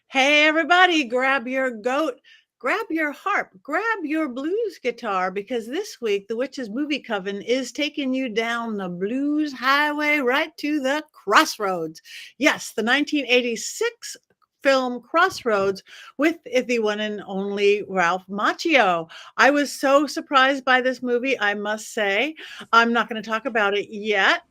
Hey, everybody, grab your goat, grab your harp, grab your blues guitar, because this week the Witches Movie Coven is taking you down the blues highway right to the Crossroads. Yes, the 1986 film Crossroads with the one and only Ralph Macchio. I was so surprised by this movie, I must say. I'm not going to talk about it yet.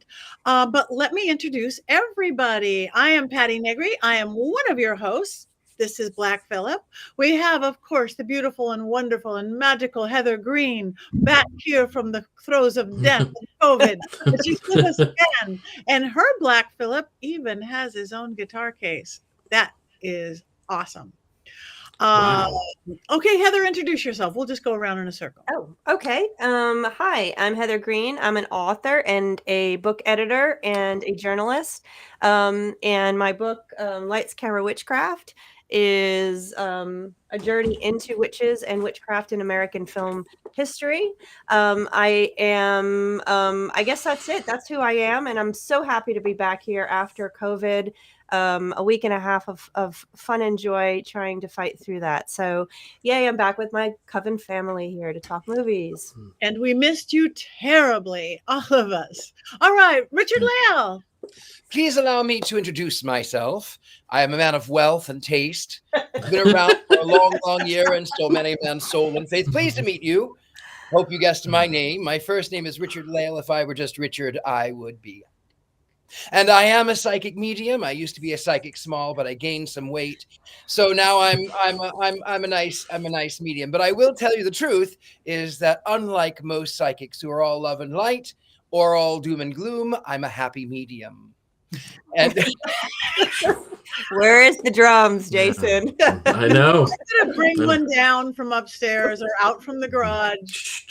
But let me introduce everybody. I am Patti Negri. I am one of your hosts. This is Black Phillip. We have, of course, the beautiful and wonderful and magical Heather Greene back here from the throes of death and COVID. But she's with us again. And her Black Phillip even has his own guitar case. That is awesome. Wow. Okay, Heather, introduce yourself. We'll just go around in a circle. Oh, okay. Hi, I'm Heather Greene. I'm an author and a book editor and a journalist. And my book, Lights, Camera, Witchcraft, is a journey into witches and witchcraft in American film history. I guess that's it. That's who I am. And I'm so happy to be back here after COVID. A week and a half of fun and joy trying to fight through that. So yay, I'm back with my Coven family here to talk movies. And we missed you terribly, all of us. All right, Richard-Lael. Please allow me to introduce myself. I am a man of wealth and taste. I've been around for a long, long year and stole many a man's soul and faith. Pleased to meet you. Hope you guessed my name. My first name is Richard-Lael. If I were just Richard, I would be. And I am a psychic medium. I used to be a psychic small, but I gained some weight. So now I'm a nice medium. But I will tell you the truth is that unlike most psychics who are all love and light or all doom and gloom, I'm a happy medium. And where is the drums, Jason? I know. I'm gonna bring one down from upstairs or out from the garage.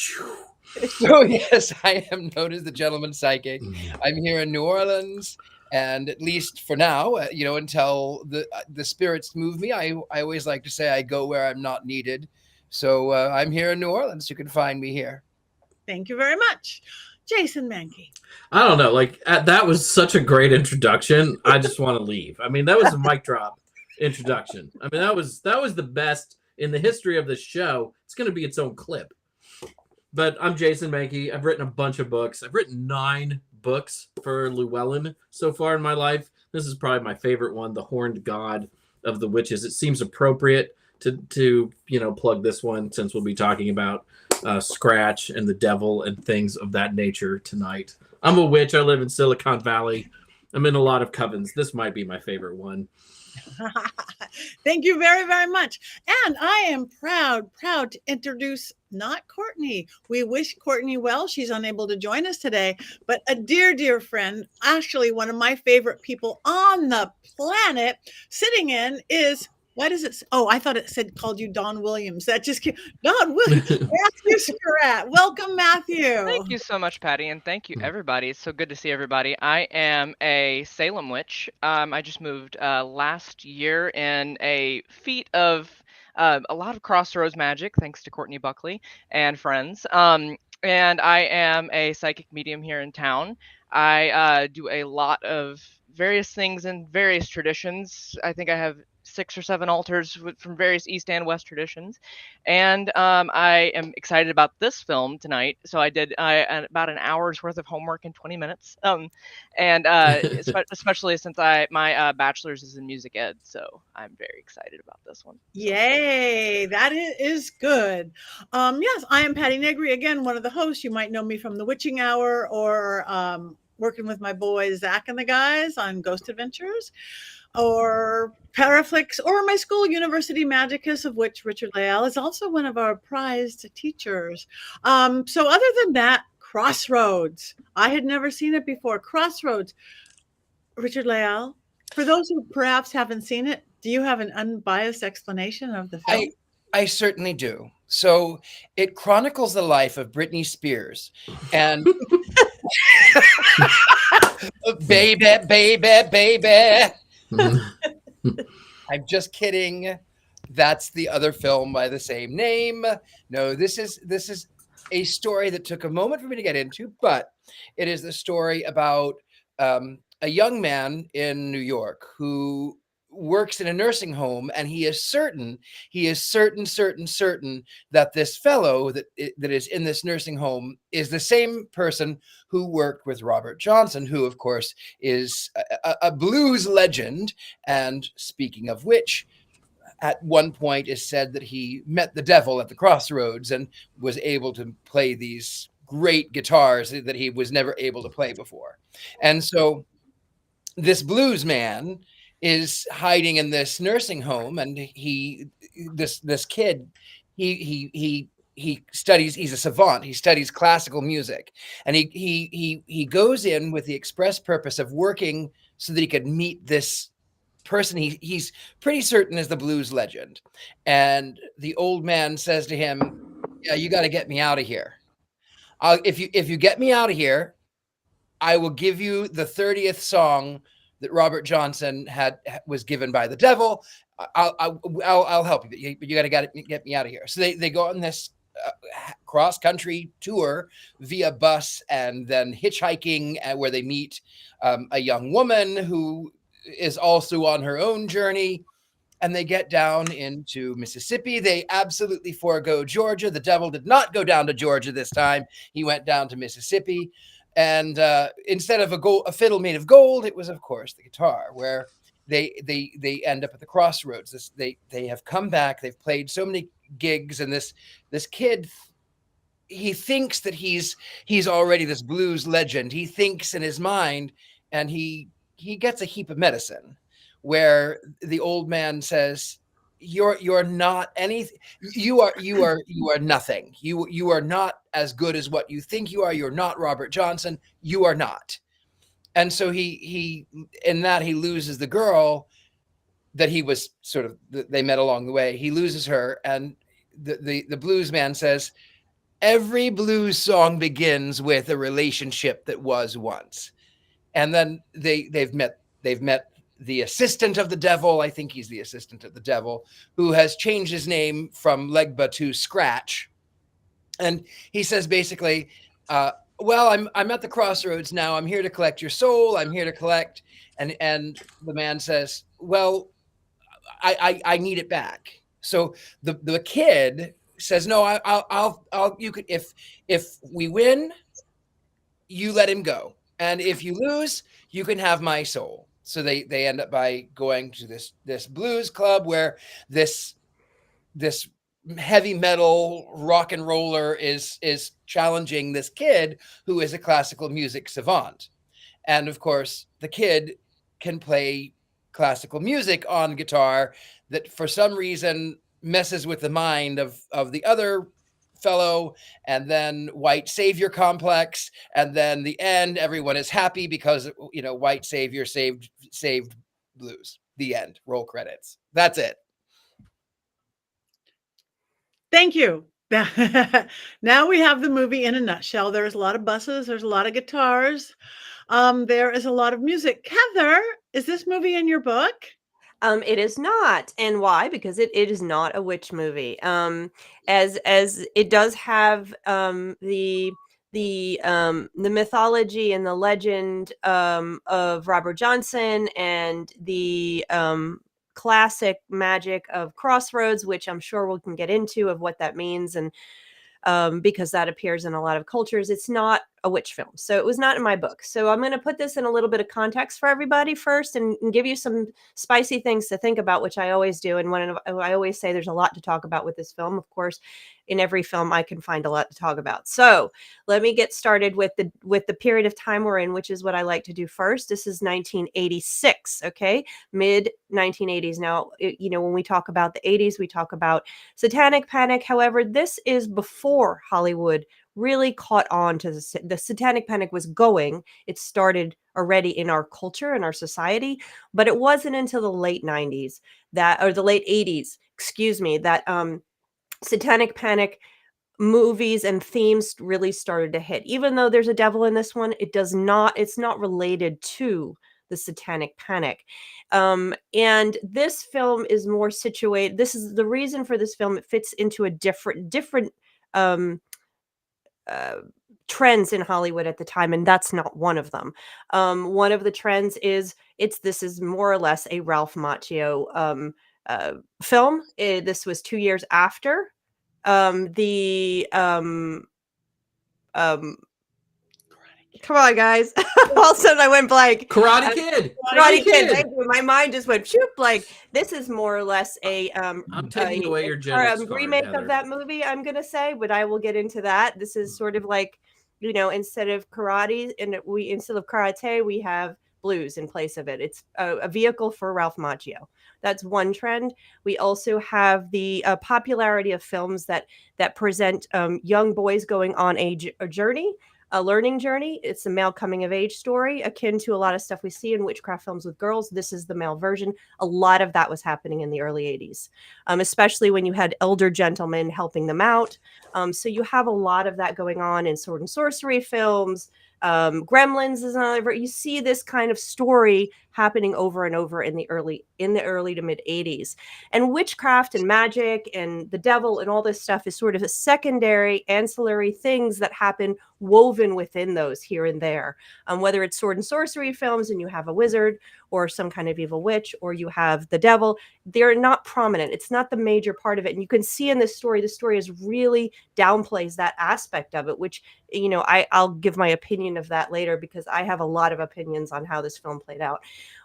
So yes, I am known as the gentleman psychic. I'm here in New Orleans, and at least for now, until the spirits move me, I always like to say I go where I'm not needed. So I'm here in New Orleans. You can find me here. Thank you very much. Jason Mankey. I don't know. That was such a great introduction. I just want to leave. I mean, that was a mic drop introduction. I mean, that was the best in the history of the show. It's going to be its own clip. But I'm Jason Mankey. I've written a bunch of books. I've written 9 books for Llewellyn so far in my life. This is probably my favorite one, The Horned God of the Witches. It seems appropriate to plug this one since we'll be talking about Scratch and the devil and things of that nature tonight. I'm a witch. I live in Silicon Valley. I'm in a lot of covens. This might be my favorite one. Thank you very, very much. And I am proud to introduce not Courtney. We wish Courtney well. She's unable to join us today, but a dear friend, actually one of my favorite people on the planet, sitting in is, what is it? Oh, I thought it called you Don Williams. That just came. Don Williams. Matthew Surratt. Welcome, Matthew. Thank you so much, Patty, and thank you, everybody. It's so good to see everybody. I am a Salem witch. I just moved last year in a feat of a lot of Crossroads magic, thanks to Courtney Buckley and friends. And I am a psychic medium here in town. I do a lot of various things in various traditions. I think I have 6 or 7 altars from various East and West traditions. And I am excited about this film tonight. So I did about an hour's worth of homework in 20 minutes. Especially since my bachelor's is in music ed. So I'm very excited about this one. Yay, that is good. Yes, I am Patti Negri, again, one of the hosts. You might know me from The Witching Hour or working with my boys, Zach and the guys on Ghost Adventures, or Paraflix, or my school, University Magicus, of which Richard-Lael is also one of our prized teachers. So other than that, Crossroads. I had never seen it before. Crossroads. Richard-Lael, for those who perhaps haven't seen it, do you have an unbiased explanation of the film? I certainly do. So it chronicles the life of Britney Spears and baby. I'm just kidding. That's the other film by the same name. No, this is a story that took a moment for me to get into, but it is the story about a young man in New York who works in a nursing home, and he is certain that this fellow that is in this nursing home is the same person who worked with Robert Johnson, who of course is a blues legend. And speaking of which, at one point is said that he met the devil at the Crossroads and was able to play these great guitars that he was never able to play before. And so this blues man is hiding in this nursing home, and this kid, he studies, he's a savant, he studies classical music, and he goes in with the express purpose of working so that he could meet this person he's pretty certain is the blues legend. And the old man says to him, yeah, you got to get me out of here. If you get me out of here, I will give you the 30th song that Robert Johnson was given by the devil. I'll help you, but you got to get me out of here. So they go on this cross country tour via bus and then hitchhiking, where they meet a young woman who is also on her own journey, and they get down into Mississippi. They absolutely forego Georgia. The devil did not go down to Georgia this time. He went down to Mississippi, and instead of a fiddle made of gold, it was, of course, the guitar, where they end up at the Crossroads. They have come back. They've played so many gigs, and this kid, he thinks that he's already this blues legend. He thinks in his mind, and he gets a heap of medicine, where the old man says, you're not anything. You are nothing. You are not as good as what you think you are. You're not Robert Johnson. You are not. And so he loses the girl that he was they met along the way. He loses her, and the blues man says, every blues song begins with a relationship that was once. And then they've met the assistant of the devil. I think he's the assistant of the devil, who has changed his name from Legba to Scratch. And he says basically, well, I'm at the Crossroads now. I'm here to collect your soul. I'm here to collect. And the man says, well, I need it back. So the kid says, no, you could, if we win, you let him go. And if you lose, you can have my soul. So they end up by going to this blues club, where this heavy metal rock and roller is challenging this kid who is a classical music savant. And of course, the kid can play classical music on guitar that for some reason messes with the mind of the other fellow, and then white savior complex, and then the end, everyone is happy because white savior saved blues. The end. Roll credits. That's it. Thank you. Now we have the movie in a nutshell. There's a lot of buses, there's a lot of guitars, there is a lot of music. Heather, is this movie in your book? It is not. And why? Because it is not a witch movie. As it does have the mythology and the legend of Robert Johnson, and the classic magic of Crossroads, which I'm sure we can get into of what that means, and because that appears in a lot of cultures. It's not a witch film, so it was not in my book. So I'm going to put this in a little bit of context for everybody first, and give you some spicy things to think about, which I always do. And when I always say there's a lot to talk about with this film. Of course, in every film I can find a lot to talk about. So let me get started with the period of time we're in, which is what I like to do first. This is 1986, okay? Mid 1980s. Now, when we talk about the 80s, we talk about Satanic Panic. However, this is before Hollywood really caught on to the Satanic Panic was going. It started already in our culture and our society, but it wasn't until the late 90s the late 80s, excuse me, that Satanic Panic movies and themes really started to hit. Even though there's a devil in this one, it's not related to the Satanic Panic. And this film is more situated. This is the reason for this film. It fits into a different trends in Hollywood at the time, and that's not one of them. One of the trends is this is more or less a Ralph Macchio film. This was 2 years after the come on, guys. All of a sudden I went blank. Karate Kid. Karate Kid. Thank you. My mind just went shoot blank. This is more or less a I'm taking away your Gen X remake card, of that movie, I'm gonna say, but I will get into that. This is sort of like, instead of karate instead of karate, we have blues in place of it. It's a vehicle for Ralph Macchio. That's one trend. We also have the popularity of films that present young boys going on a journey. A learning journey. It's a male coming of age story, akin to a lot of stuff we see in witchcraft films with girls. This is the male version. A lot of that was happening in the early 80s, especially when you had elder gentlemen helping them out. So you have a lot of that going on in sword and sorcery films. Gremlins is another. You see this kind of story happening over and over in the early to mid 80s. And witchcraft and magic and the devil and all this stuff is sort of a secondary ancillary things that happen woven within those here and there. Whether it's sword and sorcery films and you have a wizard or some kind of evil witch, or you have the devil, they're not prominent. It's not the major part of it. And you can see in this story, the story is really downplays that aspect of it, which, I'll give my opinion of that later because I have a lot of opinions on how this film played out.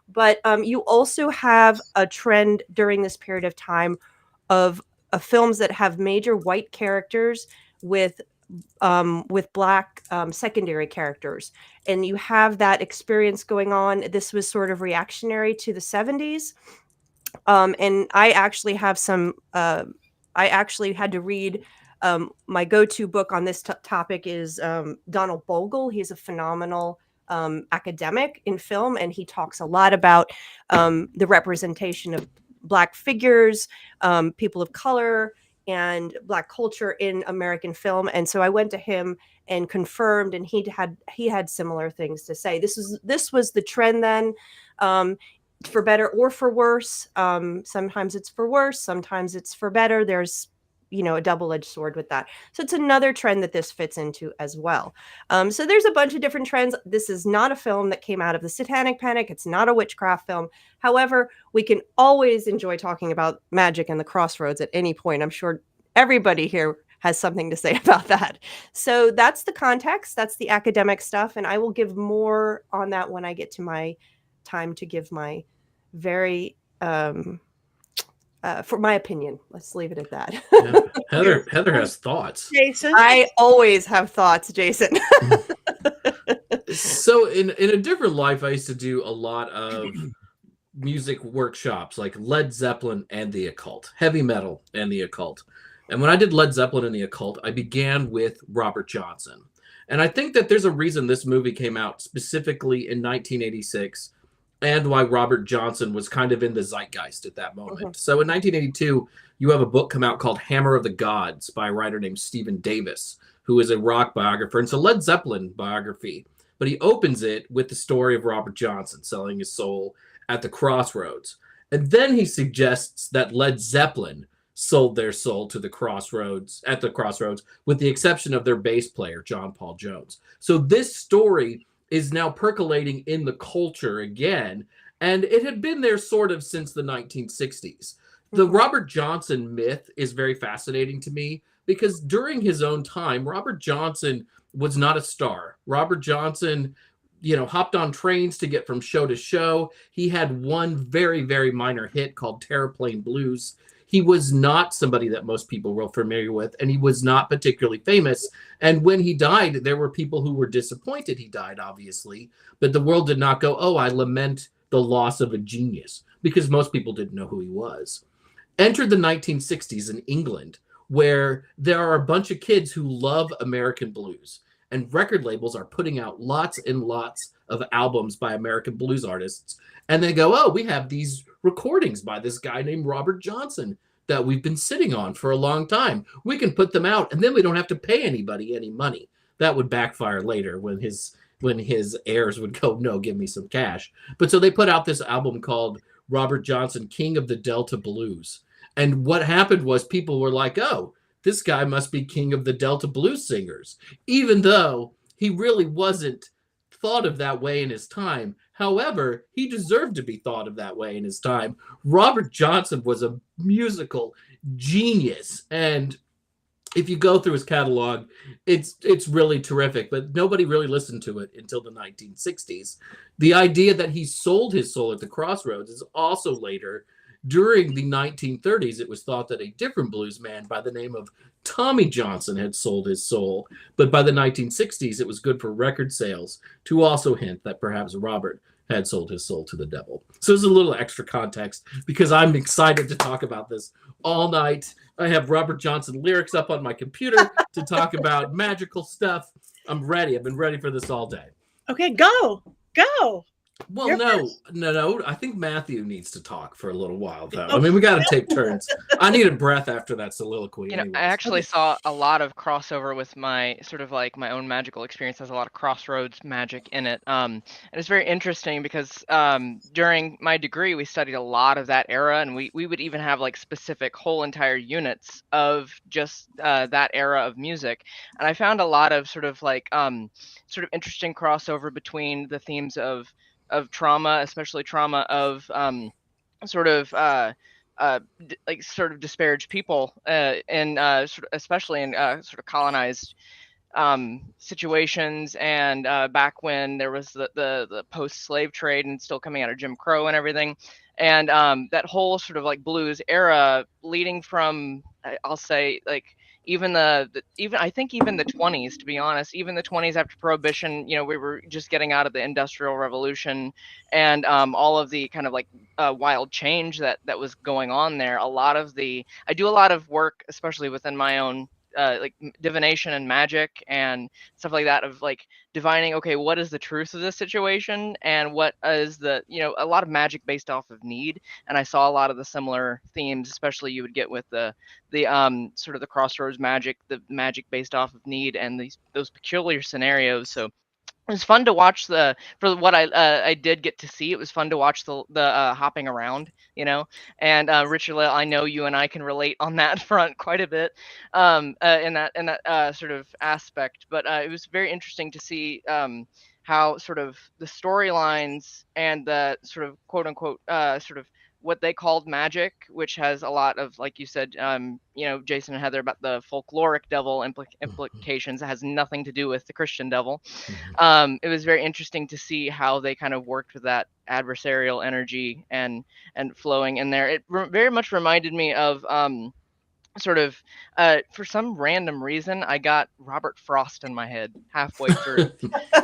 But you also have a trend during this period of time of films that have major white characters with black secondary characters, and you have that experience going on. This was sort of reactionary to the 70s, and I actually have some. I actually had to read. My go-to book on this topic is Donald Bogle. He's a phenomenal academic in film, and he talks a lot about the representation of Black figures, people of color, and Black culture in American film. And so I went to him and confirmed, and he had similar things to say. This was the trend then, for better or for worse. Sometimes it's for worse, sometimes it's for better. There's a double-edged sword with that. So it's another trend that this fits into as well. So there's a bunch of different trends. This is not a film that came out of the Satanic Panic. It's not a witchcraft film. However, we can always enjoy talking about magic and the Crossroads at any point. I'm sure everybody here has something to say about that. So that's the context. That's the academic stuff. And I will give more on that when I get to my time to give my very... for my opinion, let's leave it at that. Yeah. Heather has thoughts. Jason, I always have thoughts, Jason. So in a different life, I used to do a lot of music workshops like Led Zeppelin and the occult, heavy metal and the occult. And when I did Led Zeppelin and the occult, I began with Robert Johnson. And I think that there's a reason this movie came out specifically in 1986. And why Robert Johnson was kind of in the zeitgeist at that moment. Mm-hmm. So in 1982, you have a book come out called Hammer of the Gods by a writer named Stephen Davis, who is a rock biographer. And it's a Led Zeppelin biography. But he opens it with the story of Robert Johnson selling his soul at the Crossroads. And then he suggests that Led Zeppelin sold their soul to the Crossroads, with the exception of their bass player, John Paul Jones. So this story is now percolating in the culture again, and it had been there sort of since the 1960s. The Robert Johnson myth is very fascinating to me because during his own time, Robert Johnson was not a star. Robert Johnson, hopped on trains to get from show to show. He had one very, very minor hit called Terraplane Blues. He was not somebody that most people were familiar with, and he was not particularly famous. And when he died, there were people who were disappointed he died, obviously. But the world did not go, oh, I lament the loss of a genius, because most people didn't know who he was. Enter the 1960s in England, where there are a bunch of kids who love American blues. And record labels are putting out lots and lots of albums by American blues artists. And they go, oh, we have these recordings by this guy named Robert Johnson that we've been sitting on for a long time. We can put them out, and then we don't have to pay anybody any money. That would backfire later when his heirs would go, no, give me some cash. But so they put out this album called Robert Johnson, King of the Delta Blues. And what happened was people were like, oh, this guy must be king of the Delta blues singers, even though he really wasn't thought of that way in his time. However, he deserved to be thought of that way in his time. Robert Johnson was a musical genius, and if you go through his catalog, it's really terrific, but nobody really listened to it until the 1960s. The idea that he sold his soul at the Crossroads is also later. During the 1930s, it was thought that a different blues man by the name of Tommy Johnson had sold his soul, but by the 1960s, it was good for record sales to also hint that perhaps Robert had sold his soul to the devil. So there's a little extra context because I'm excited to talk about this all night. I have Robert Johnson lyrics up on my computer to talk about magical stuff. I'm ready. I've been ready for this all day. Okay, go. Well, You're no. I think Matthew needs to talk for a little while, though. I mean, we got to take turns. I need a breath after that soliloquy. You know, anyways. I actually saw a lot of crossover with my sort of like my own magical experience. Has a lot of Crossroads magic in it. And it's very interesting because during my degree, we studied a lot of that era, and we would even have like specific whole entire units of just that era of music. And I found a lot of sort of like sort of interesting crossover between the themes of trauma, especially trauma of sort of like sort of disparaged people and sort of especially in sort of colonized situations, and back when there was the post-slave trade and still coming out of Jim Crow and everything, and that whole sort of like blues era leading from I'll say like even even I think even the 20s, to be honest, even the 20s after Prohibition, you know, we were just getting out of the Industrial Revolution, and all of the kind of like wild change that was going on there. I do a lot of work, especially within my own like divination and magic and stuff like that, of like divining, okay, what is the truth of this situation and what is the, you know, a lot of magic based off of need. And I saw a lot of the similar themes, especially you would get with the sort of the Crossroads magic, the magic based off of need, and those peculiar scenarios. So it was fun to watch for what I did get to see. It was fun to watch the hopping around, you know. And Richard-Lael, I know you and I can relate on that front quite a bit, in that sort of aspect. But it was very interesting to see how sort of the storylines and the sort of quote unquote sort of what they called magic, which has a lot of, like you said, you know, Jason and Heather, about the folkloric devil implications. That has nothing to do with the Christian devil. It was very interesting to see how they kind of worked with that adversarial energy and flowing in there. It very much reminded me of sort of for some random reason I got Robert Frost in my head halfway through.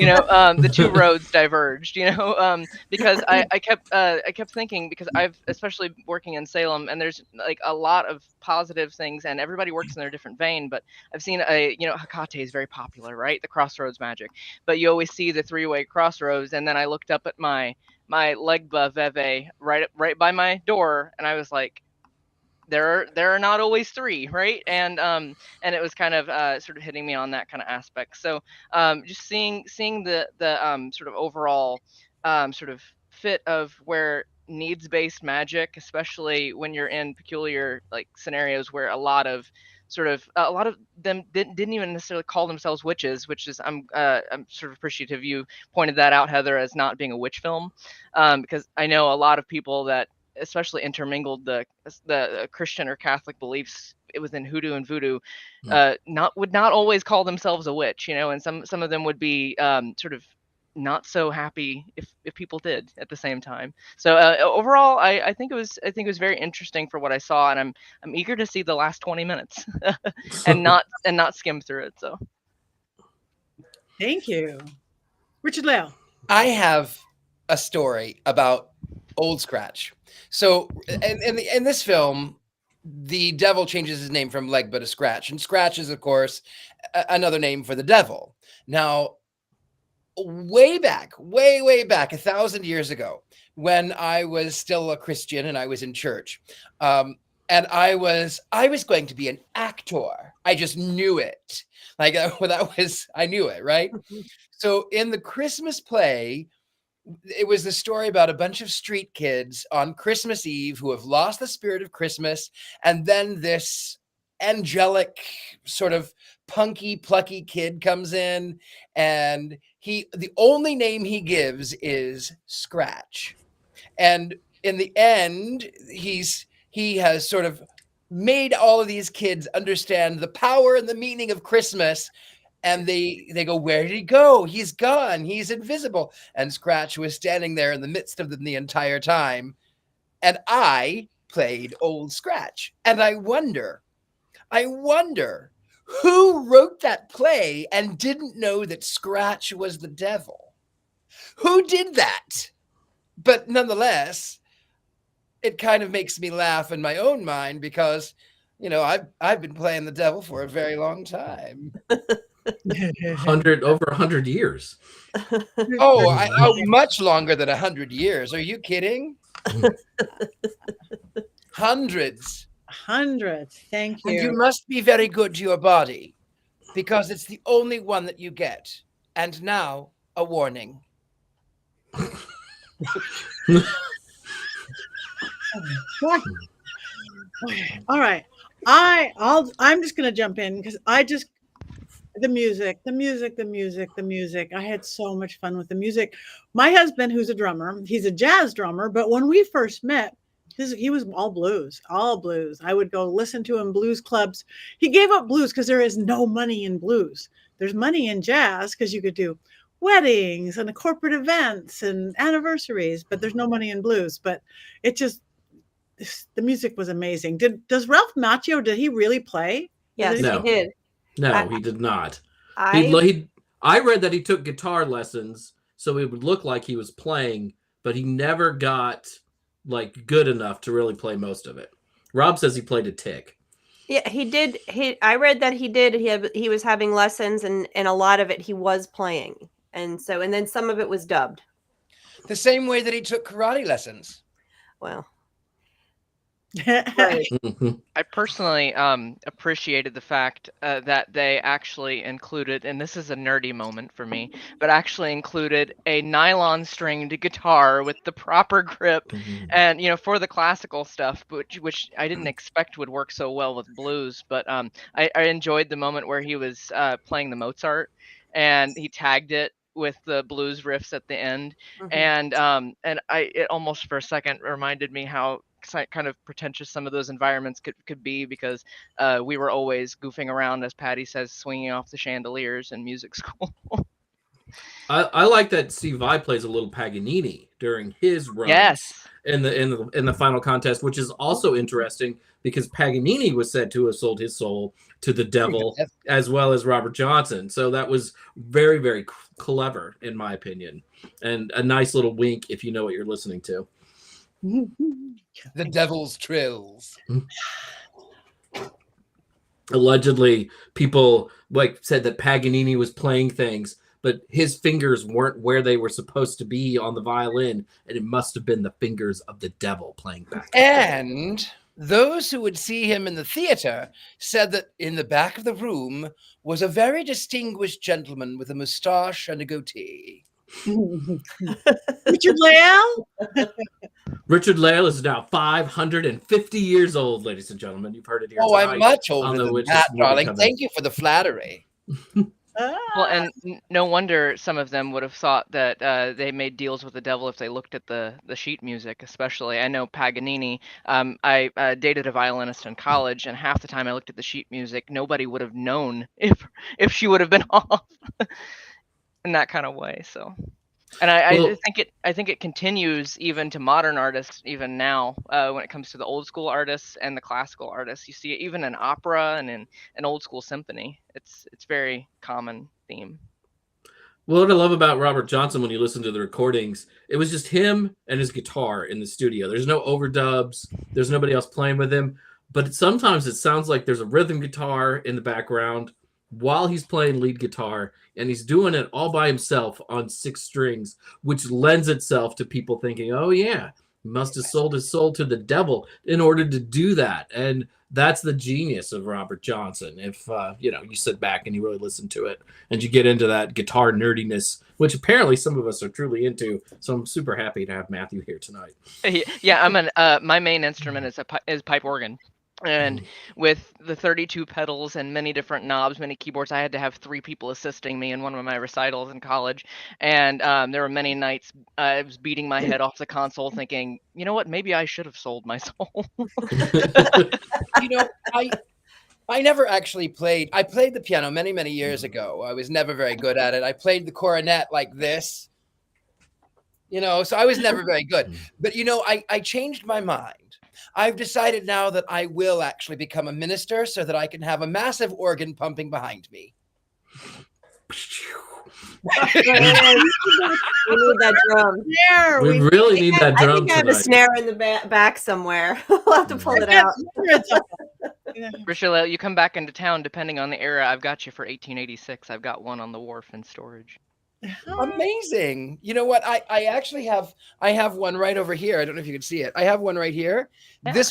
You know, the two roads diverged, you know, because I kept thinking, because I've, especially working in Salem, and there's like a lot of positive things and everybody works in their different vein, but I've seen you know, Hecate is very popular, right? The Crossroads magic, but you always see the three-way crossroads. And then I looked up at my Legba Veve right by my door, and I was like, there are not always three, right? And it was kind of sort of hitting me on that kind of aspect. So just seeing the sort of overall sort of fit of where needs-based magic, especially when you're in peculiar like scenarios where a lot of them didn't even necessarily call themselves witches, which is I'm sort of appreciative you pointed that out, Heather, as not being a witch film, because I know a lot of people that especially intermingled the Christian or Catholic beliefs within hoodoo and voodoo, would not always call themselves a witch, you know, and some of them would be sort of not so happy if people did at the same time. So overall, I think it was very interesting for what I saw, and I'm eager to see the last 20 minutes and not skim through it. So Thank you, Richard-Lael. I have a story about Old Scratch. So in this film, the devil changes his name from Legba to Scratch, and Scratch is, of course, another name for the devil. Now, way back, 1,000 years ago, when I was still a Christian and I was in church, and I was going to be an actor. I just knew it. Like I knew it, right? So in the Christmas play, it was the story about a bunch of street kids on Christmas Eve who have lost the spirit of Christmas. And then this angelic, sort of punky, plucky kid comes in, and the only name he gives is Scratch. And in the end, he has sort of made all of these kids understand the power and the meaning of Christmas. And they go, where did he go? He's gone. He's invisible. And Scratch was standing there in the midst of them the entire time. And I played Old Scratch. And I wonder who wrote that play and didn't know that Scratch was the devil? Who did that? But nonetheless, it kind of makes me laugh in my own mind because, I've been playing the devil for a very long time. Over 100 years. Oh, much longer than 100 years. Are you kidding? Hundreds. Thank you. And you must be very good to your body because it's the only one that you get. And now, a warning. All right. I'm just going to jump in because the music. I had so much fun with the music. My husband, who's a drummer, he's a jazz drummer, but when we first met, he was all blues. I would go listen to him blues clubs. He gave up blues because there is no money in blues. There's money in jazz because you could do weddings and corporate events and anniversaries, but there's no money in blues. But the music was amazing. Does Ralph Macchio, did he really play? Yes, No. he did. No, he did not. I I read that he took guitar lessons so it would look like he was playing, but he never got good enough to really play most of it. Rob says he played a tick. Yeah, he did. I read that he did. He was having lessons, and a lot of it he was playing, and then some of it was dubbed. The same way that he took karate lessons. Well, Right. I personally appreciated the fact that they actually included, and this is a nerdy moment for me, but actually included a nylon stringed guitar with the proper grip, and for the classical stuff, which I didn't expect would work so well with blues. But I enjoyed the moment where he was playing the Mozart, and he tagged it with the blues riffs at the end, and it almost for a second reminded me how kind of pretentious some of those environments could be, because we were always goofing around, as Patty says, swinging off the chandeliers in music school. I like that Steve Vai plays a little Paganini during his runs. Yes. In the final contest, which is also interesting because Paganini was said to have sold his soul to the devil as well as Robert Johnson. So that was very, very clever, in my opinion, and a nice little wink if you know what you're listening to. The devil's trills. Allegedly, people said that Paganini was playing things, but his fingers weren't where they were supposed to be on the violin, and it must have been the fingers of the devil playing back. And those who would see him in the theater said that in the back of the room was a very distinguished gentleman with a mustache and a goatee. Richard-Lael? Richard-Lael is now 550 years old, ladies and gentlemen. You've heard it here. Oh, I'm much older than that, darling. Coming. Thank you for the flattery. Well, and no wonder some of them would have thought that they made deals with the devil if they looked at the sheet music, especially. I know Paganini. I dated a violinist in college, and half the time I looked at the sheet music, nobody would have known if she would have been off in that kind of way. So, and I think it continues even to modern artists even now when it comes to the old school artists and the classical artists. You see it even in opera and in an old school symphony. It's very common theme. Well, what I love about Robert Johnson, when you listen to the recordings, it was just him and his guitar in the studio. There's no overdubs. There's nobody else playing with him. But sometimes it sounds like there's a rhythm guitar in the background while he's playing lead guitar, and he's doing it all by himself on 6 strings, which lends itself to people thinking, oh yeah, he must have sold his soul to the devil in order to do that. And that's the genius of Robert Johnson. If you sit back and you really listen to it and you get into that guitar nerdiness, which apparently some of us are truly into. So I'm super happy to have Matthew here tonight. Yeah, my main instrument is pipe organ. And with the 32 pedals and many different knobs, many keyboards, I had to have 3 people assisting me in one of my recitals in college. And there were many nights I was beating my head off the console thinking, you know what, maybe I should have sold my soul. You know, I never actually played. I played the piano many, many years ago. I was never very good at it. I played the cornet like this, you know, so I was never very good. But, you know, I changed my mind. I've decided now that I will actually become a minister so that I can have a massive organ pumping behind me. We need that drum. Snare. We really need that I drum think I have a tonight. snare in the back somewhere. We'll have to pull it out. Richard-Lael, you come back into town, depending on the era, I've got you for 1886. I've got one on the wharf in storage. Amazing. You know what? I actually have one right over here. I don't know if you can see it. I have one right here. Yeah. This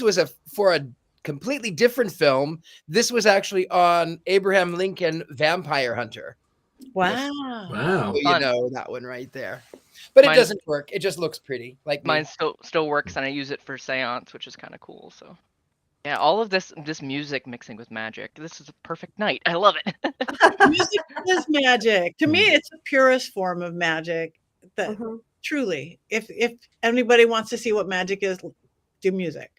was for a completely different film. This was actually on Abraham Lincoln Vampire Hunter. Wow. Wow. So you Fun. know that one right there. But it Mine- doesn't work. It just looks pretty. Like me. Mine still works, and I use it for seance, which is kind of cool. So, yeah, all of this music mixing with magic. This is a perfect night. I love it. Music is magic. To me, it's the purest form of magic. That truly, if anybody wants to see what magic is, do music.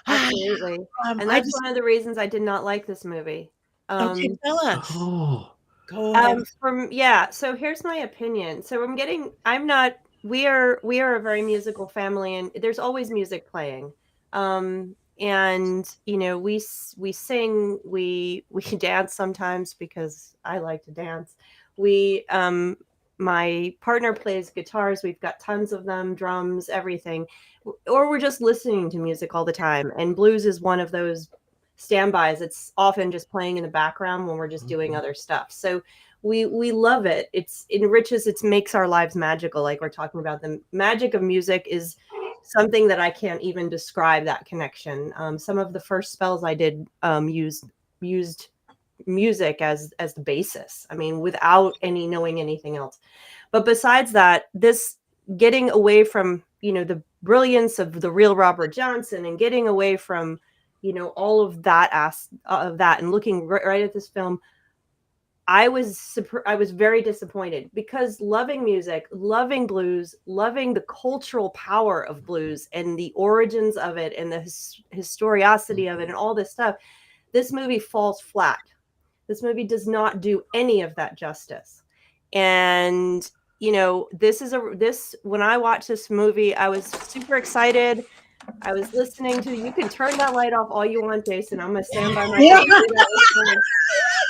Absolutely. And that's one of the reasons I did not like this movie. Okay, tell us. Oh. Go ahead. So here's my opinion. So we are a very musical family, and there's always music playing. And you know, we sing, we dance sometimes because I like to dance. My partner plays guitars. We've got tons of them, drums, everything. Or we're just listening to music all the time. And blues is one of those standbys. It's often just playing in the background when we're just doing other stuff. So we love it. It makes our lives magical. Like we're talking about, the magic of music is something that I can't even describe, that connection. Some of the first spells I did used music as the basis. I mean, without knowing anything else. But besides that, this getting away from, the brilliance of the real Robert Johnson, and getting away from, all of that and looking right at this film, I was very disappointed, because loving music, loving blues, loving the cultural power of blues and the origins of it and the historicity of it and all this stuff, this movie falls flat. This movie does not do any of that justice. And, when I watched this movie, I was super excited. I was listening to, you can turn that light off all you want, Jason. I'm going to stand by my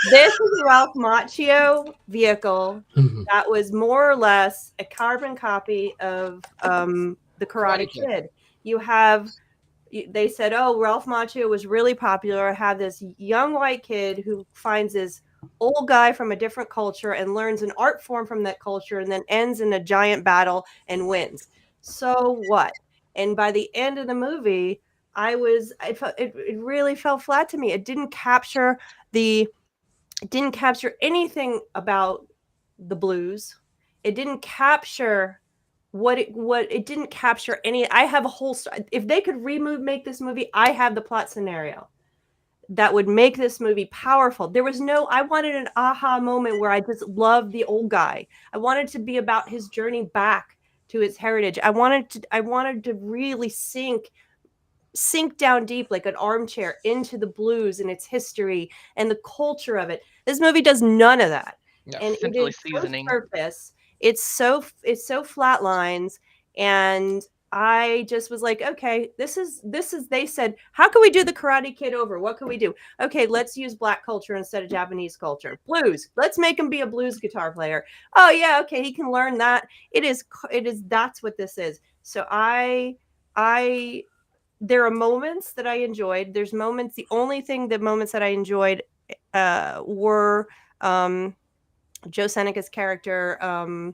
This is a Ralph Macchio vehicle that was more or less a carbon copy of the Karate Kid. They said, oh, Ralph Macchio was really popular. I have this young white kid who finds this old guy from a different culture and learns an art form from that culture, and then ends in a giant battle and wins. So what? And by the end of the movie, it really fell flat to me. It didn't capture anything about the blues. It didn't capture it didn't capture any. I have a whole story. If they could make this movie, I have the plot scenario that would make this movie powerful. I wanted an aha moment where I just loved the old guy. I wanted to be about his journey back to his heritage. I wanted to really sink down deep like an armchair into the blues and its history and the culture of it. This movie does none of that. Yeah, and simply it is seasoning. purpose. It's so flat lines, and I just was like, okay, this is. They said, how can we do the Karate Kid over? What can we do? Okay, let's use Black culture instead of Japanese culture. Blues. Let's make him be a blues guitar player. Oh yeah, okay, he can learn that. It is. That's what this is. So there are moments that I enjoyed. There's moments. The moments that I enjoyed were Joe Seneca's character.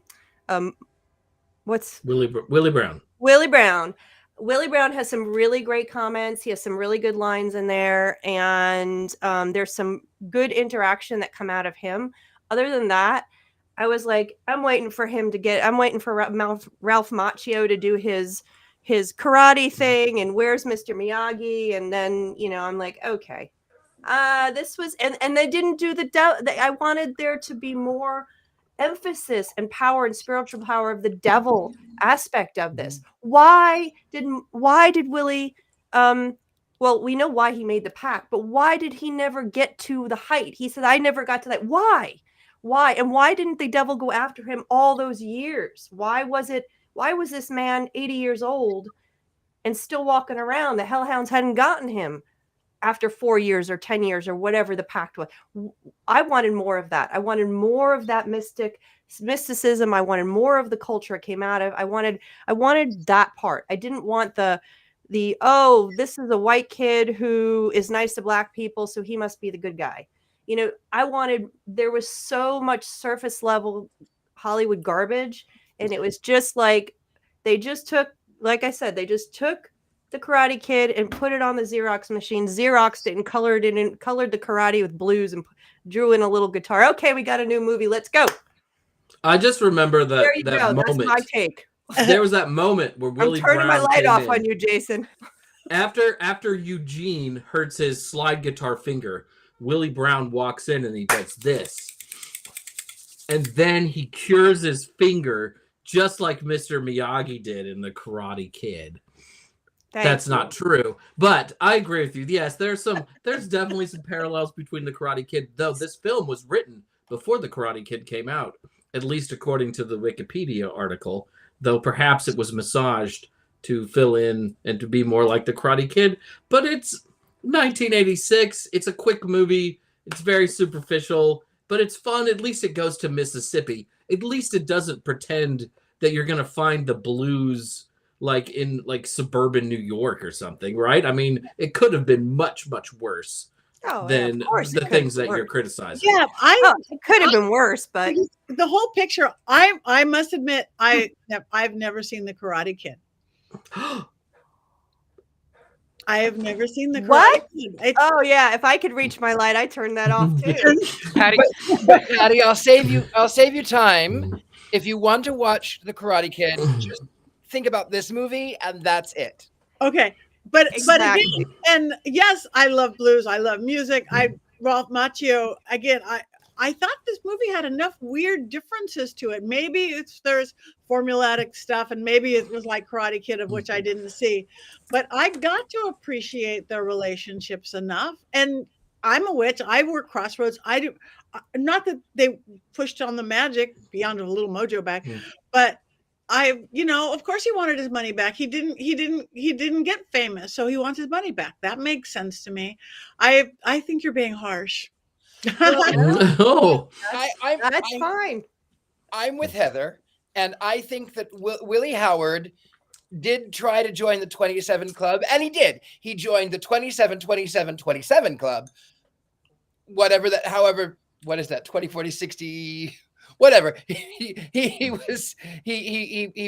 What's Willie Brown? Willie Brown. Willie Brown has some really great comments. He has some really good lines in there, and there's some good interaction that come out of him. Other than that, I was like, I'm waiting for Ralph Macchio to do his his karate thing and where's Mr. Miyagi, and then I'm like, okay, this was and they didn't do I wanted there to be more emphasis and power and spiritual power of the devil aspect of this. Why did Willie well, we know why he made the pact, but why did he never get to the height? He said, I never got to that. Why? And why didn't the devil go after him all those years? Why was this man 80 years old and still walking around? The hellhounds hadn't gotten him after 4 years or 10 years or whatever the pact was. I wanted more of that. I wanted more of that mysticism. I wanted more of the culture it came out of. I wanted that part. I didn't want the this is a white kid who is nice to black people, so he must be the good guy. There was so much surface level Hollywood garbage, and it was just like they just took the Karate Kid and put it on the Xerox machine, Xeroxed it and colored the karate with blues and drew in a little guitar. Okay, we got a new movie. Let's go. I just remember that moment. That's my take. There was that moment where Willie Brown I'm turning my light off in. on you, Jason. After Eugene hurts his slide guitar finger, Willie Brown walks in and he does this. And then he cures his finger just like Mr. Miyagi did in The Karate Kid. That's not true. But I agree with you. Yes, there's definitely some parallels between The Karate Kid, though this film was written before The Karate Kid came out, at least according to the Wikipedia article. Though perhaps it was massaged to fill in and to be more like The Karate Kid. But it's 1986. It's a quick movie. It's very superficial, but it's fun. At least it goes to Mississippi. At least it doesn't pretend that you're going to find the blues in suburban New York or something, right? I mean, it could have been much, much worse than the things that you're criticizing. Yeah, it could have been worse, but the whole picture. I must admit, I've never seen The Karate Kid. I have never seen The Karate Kid. Oh yeah, if I could reach my light, I'd turn that off too. Patty, I'll save you time. If you want to watch The Karate Kid, just think about this movie, and that's it. Okay. But again, and yes, I love blues. I love music. Ralph Macchio. Again, I thought this movie had enough weird differences to it. Maybe there's formulaic stuff, and maybe it was like Karate Kid, of which I didn't see. But I got to appreciate their relationships enough. And I'm a witch. I work Crossroads. I do. Not that they pushed on the magic beyond a little mojo back, but of course he wanted his money back. He didn't get famous, so he wants his money back. That makes sense to me. I think you're being harsh. Oh, that's fine. I'm with Heather, and I think that Willie Howard did try to join the 27 Club, and he did. He joined the 27 Club. Whatever that, however, what is that? 20, 40, 60. Whatever. He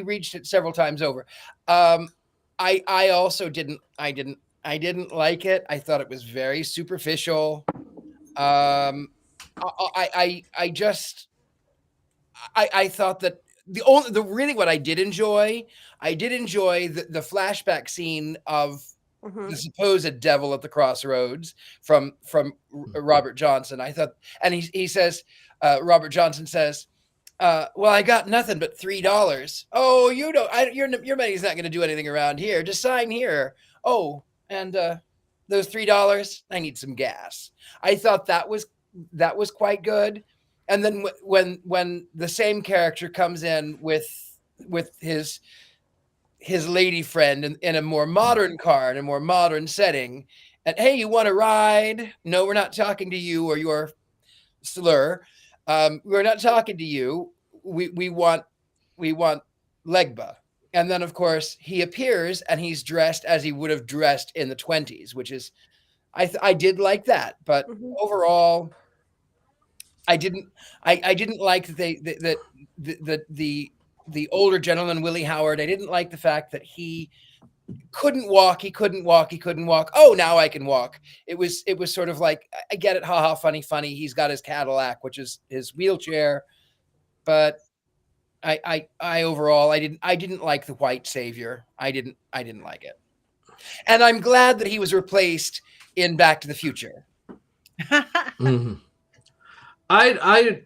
reached it several times over. I also didn't like it. I thought it was very superficial. I thought that what I did enjoy the flashback scene of the supposed devil at the Crossroads from Robert Johnson. I thought, and he says, Robert Johnson says, well, I got nothing but $3. Oh, your money's not going to do anything around here. Just sign here. Oh, and those $3, I need some gas. I thought that was quite good. And then when the same character comes in with his lady friend in a more modern car, in a more modern setting, and hey, you want to ride? No, we're not talking to you or your slur. We're not talking to you. We want Legba. And then, of course, he appears and he's dressed as he would have dressed in the 20s, which is, I did like that. But overall, I didn't like that the older gentleman, Willie Howard. I didn't like the fact that he couldn't walk. He couldn't walk. Oh, now I can walk. It was sort of like, I get it. Ha ha, funny. He's got his Cadillac, which is his wheelchair. But I overall I didn't like the white savior. I didn't like it, and I'm glad that he was replaced in Back to the Future. Mhm. I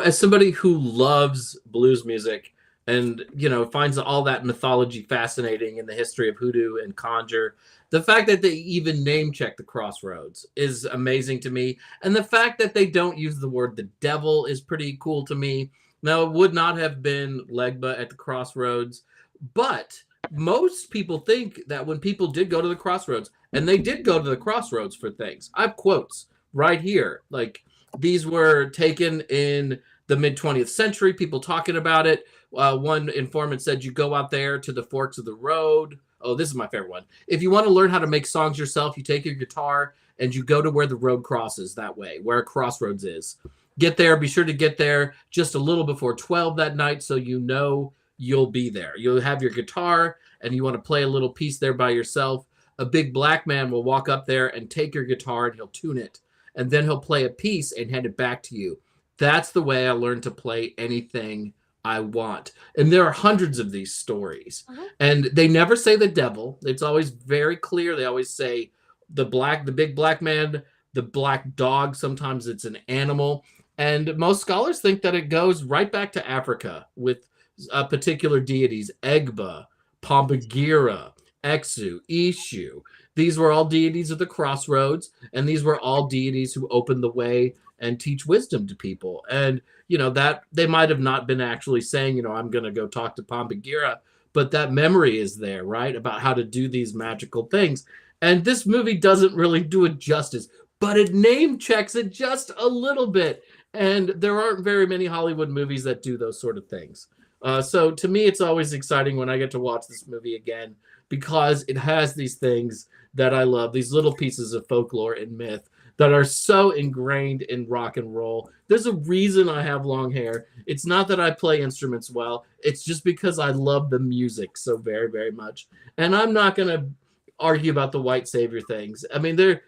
as somebody who loves blues music and finds all that mythology fascinating in the history of hoodoo and conjure, the fact that they even name check the Crossroads is amazing to me, and the fact that they don't use the word the devil is pretty cool to me. Now, it would not have been Legba at the Crossroads, but most people think that when people did go to the Crossroads, and they did go to the Crossroads for things. I have quotes right here, like, these were taken in the mid 20th century, people talking about it. One informant said, you go out there to the forks of the road. Oh, this is my favorite one. If you want to learn how to make songs yourself, you take your guitar and you go to where the road crosses that way, where a crossroads is. Get there. Be sure to get there just a little before 12 that night so you'll be there. You'll have your guitar and you want to play a little piece there by yourself. A big black man will walk up there and take your guitar and he'll tune it. And then he'll play a piece and hand it back to you. That's the way I learned to play anything I want. And there are hundreds of these stories. And they never say the devil. It's always very clear. They always say the big black man, the black dog. Sometimes it's an animal. And most scholars think that it goes right back to Africa with particular deities, Egba, Pombagira, Exu, Ishu. These were all deities of the Crossroads, and these were all deities who opened the way and teach wisdom to people. And, that they might have not been actually saying, I'm going to go talk to Pombagira, but that memory is there, right? About how to do these magical things. And this movie doesn't really do it justice, but it name checks it just a little bit. And there aren't very many Hollywood movies that do those sort of things. So to me, it's always exciting when I get to watch this movie again, because it has these things that I love, these little pieces of folklore and myth that are so ingrained in rock and roll. There's a reason I have long hair. It's not that I play instruments well. It's just because I love the music so very, very much. And I'm not going to argue about the white savior things. I mean,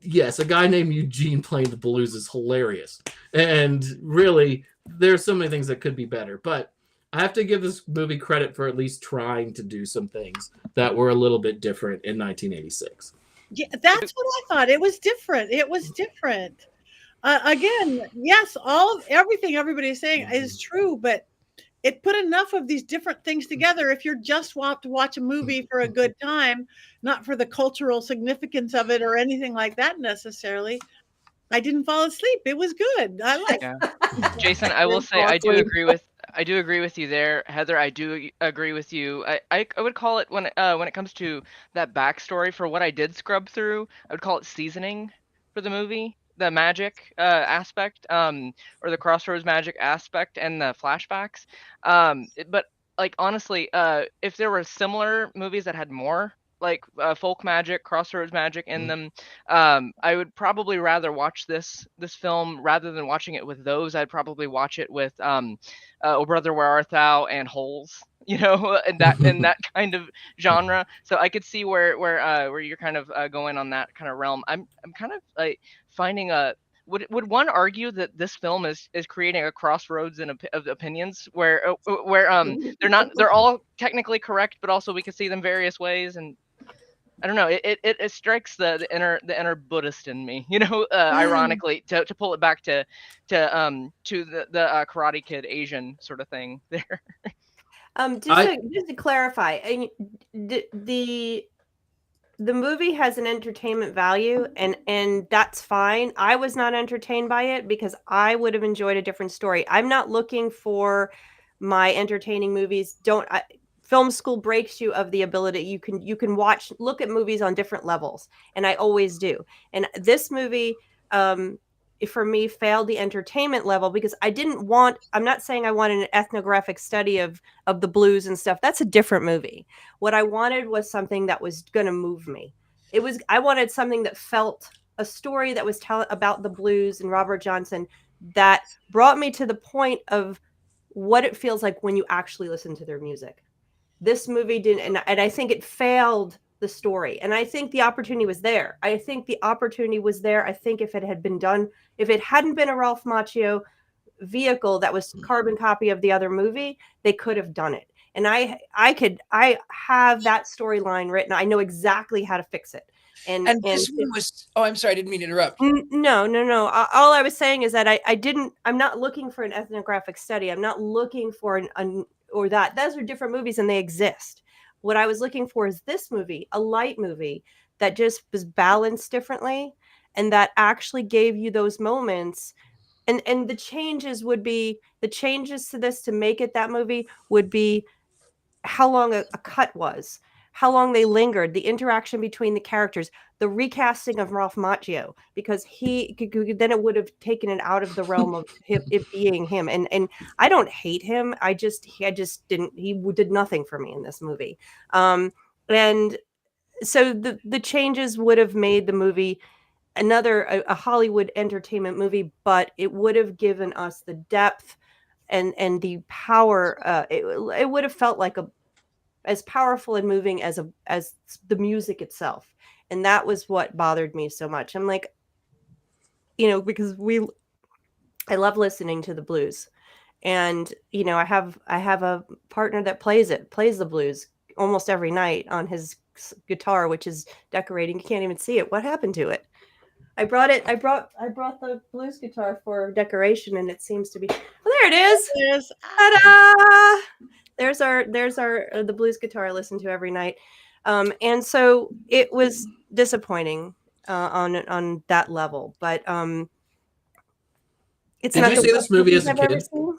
yes, a guy named Eugene playing the blues is hilarious. And really, there's so many things that could be better. But I have to give this movie credit for at least trying to do some things that were a little bit different in 1986. Yeah, that's what I thought. It was different. Again, yes, everything everybody's saying is true, but it put enough of these different things together. If you're just want to watch a movie for a good time, not for the cultural significance of it or anything like that necessarily, I didn't fall asleep. It was good. I like it. Jason, I will say I do agree with you there. Heather, I do agree with you. I would call it, when it comes to that backstory for what I did scrub through, I would call it seasoning for the movie, the magic aspect, or the Crossroads magic aspect and the flashbacks. But like, honestly, if there were similar movies that had more like folk magic, Crossroads magic in them, I would probably rather watch this film rather than watching it with those. I'd probably watch it with Oh Brother Where Art Thou and Holes, in that kind of genre. So I could see where you're kind of going on that kind of realm. I'm kind of like finding would one argue that this film is creating a crossroads of opinions where they're all technically correct, but also we can see them various ways? And I don't know, it strikes the inner Buddhist in me, ironically, to pull it back to the Karate Kid Asian sort of thing there. Just to clarify, the movie has an entertainment value, and that's fine. I was not entertained by it because I would have enjoyed a different story. I'm not looking for my entertaining movies. Film school breaks you of the ability. You can look at movies on different levels, and I always do. And this movie, for me, failed the entertainment level because I'm not saying I wanted an ethnographic study of the blues and stuff. That's a different movie. What I wanted was something that was going to move me. I wanted something that felt a story that was about the blues and Robert Johnson that brought me to the point of what it feels like when you actually listen to their music. This movie didn't, and I think it failed the story. And I think the opportunity was there. I think if it hadn't been a Ralph Macchio vehicle that was carbon copy of the other movie, they could have done it. And I have that storyline written. I know exactly how to fix it. And this one was, oh, I'm sorry, I didn't mean to interrupt. No. All I was saying is that I'm not looking for an ethnographic study. I'm not looking for or that. Those are different movies and they exist. What I was looking for is this movie, a light movie that just was balanced differently and that actually gave you those moments. And the changes to this to make it that movie would be how long a cut was, how long they lingered, the interaction between the characters, the recasting of Ralph Macchio, because then it would have taken it out of the realm of it being him. And I don't hate him. I just didn't, he did nothing for me in this movie. And so the changes would have made the movie a Hollywood entertainment movie, but it would have given us the depth and the power. It would have felt like as powerful and moving as the music itself. And that was what bothered me so much. I'm like, because I love listening to the blues, and I have a partner that plays the blues almost every night on his guitar, which is decorating. You can't even see it. What happened to it? I brought the blues guitar for decoration, and it seems to be. Oh, there it is. Yes. Ta-da! There's the blues guitar I listen to every night. And so it was disappointing on that level. But it's Did not you see this movie as a I've ever kid? seen.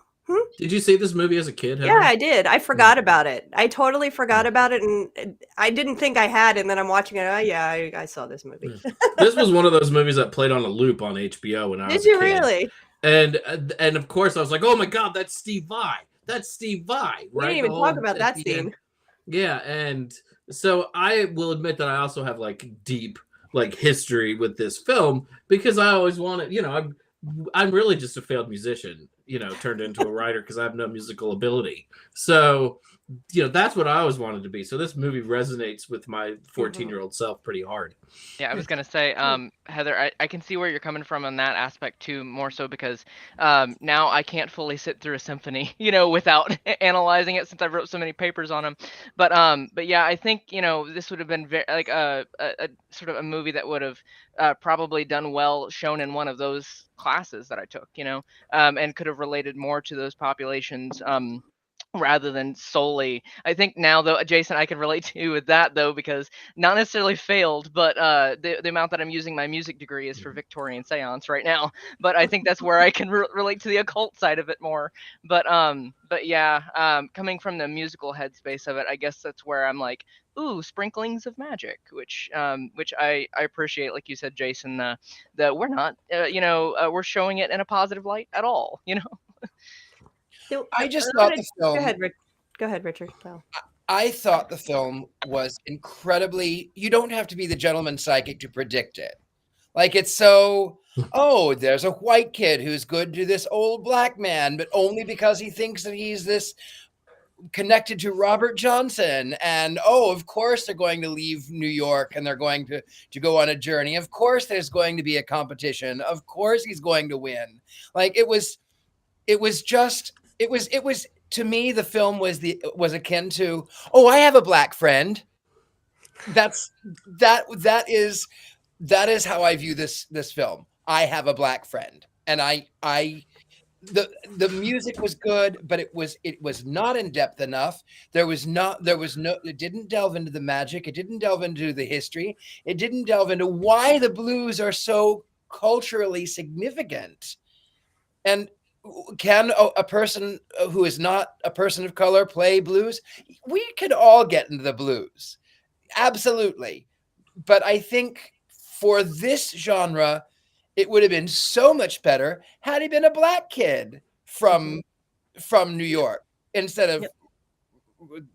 Did you see this movie as a kid, Heather? Yeah, I did. I forgot about it. I totally forgot about it, and I didn't think I had. And then I'm watching it. Oh yeah, I saw this movie. This was one of those movies that played on a loop on HBO when I was a kid. Did you really? And of course I was like, oh my God, that's Steve Vai. That's Steve Vai. We Right? didn't even talk about that scene. Yeah, and so I will admit that I also have deep history with this film because I always wanted, I'm really just a failed musician, turned into a writer because I have no musical ability. So, that's what I always wanted to be. So this movie resonates with my 14-year-old self pretty hard. Yeah, I was gonna say, Heather, I can see where you're coming from on that aspect too, more so because now I can't fully sit through a symphony, without analyzing it since I wrote so many papers on them. But yeah, I think this would have been very a sort of a movie that would have probably done well shown in one of those classes that I took, and could have related more to those populations. Rather than solely, I think now though, Jason, I can relate to you with that though, because not necessarily failed, but the amount that I'm using my music degree is for Victorian seance right now. But I think that's where I can relate to the occult side of it more. But yeah, coming from the musical headspace of it, I guess that's where I'm like, ooh, sprinklings of magic, which I appreciate, like you said, Jason, that we're not, we're showing it in a positive light at all, I just thought the film. Go ahead, Richard. Well. I thought the film was incredibly. You don't have to be the gentleman psychic to predict it. It's so. Oh, there's a white kid who's good to this old black man, but only because he thinks that he's this connected to Robert Johnson. And of course they're going to leave New York and they're going to go on a journey. Of course there's going to be a competition. Of course he's going to win. It was to me, the film was akin to, I have a black friend. That is how I view this film. I have a black friend, and the music was good, but it was not in depth enough. It didn't delve into the magic. It didn't delve into the history. It didn't delve into why the blues are so culturally significant. And can a person who is not a person of color play blues? We could all get into the blues. Absolutely. But I think for this genre, it would have been so much better had he been a black kid from New York instead of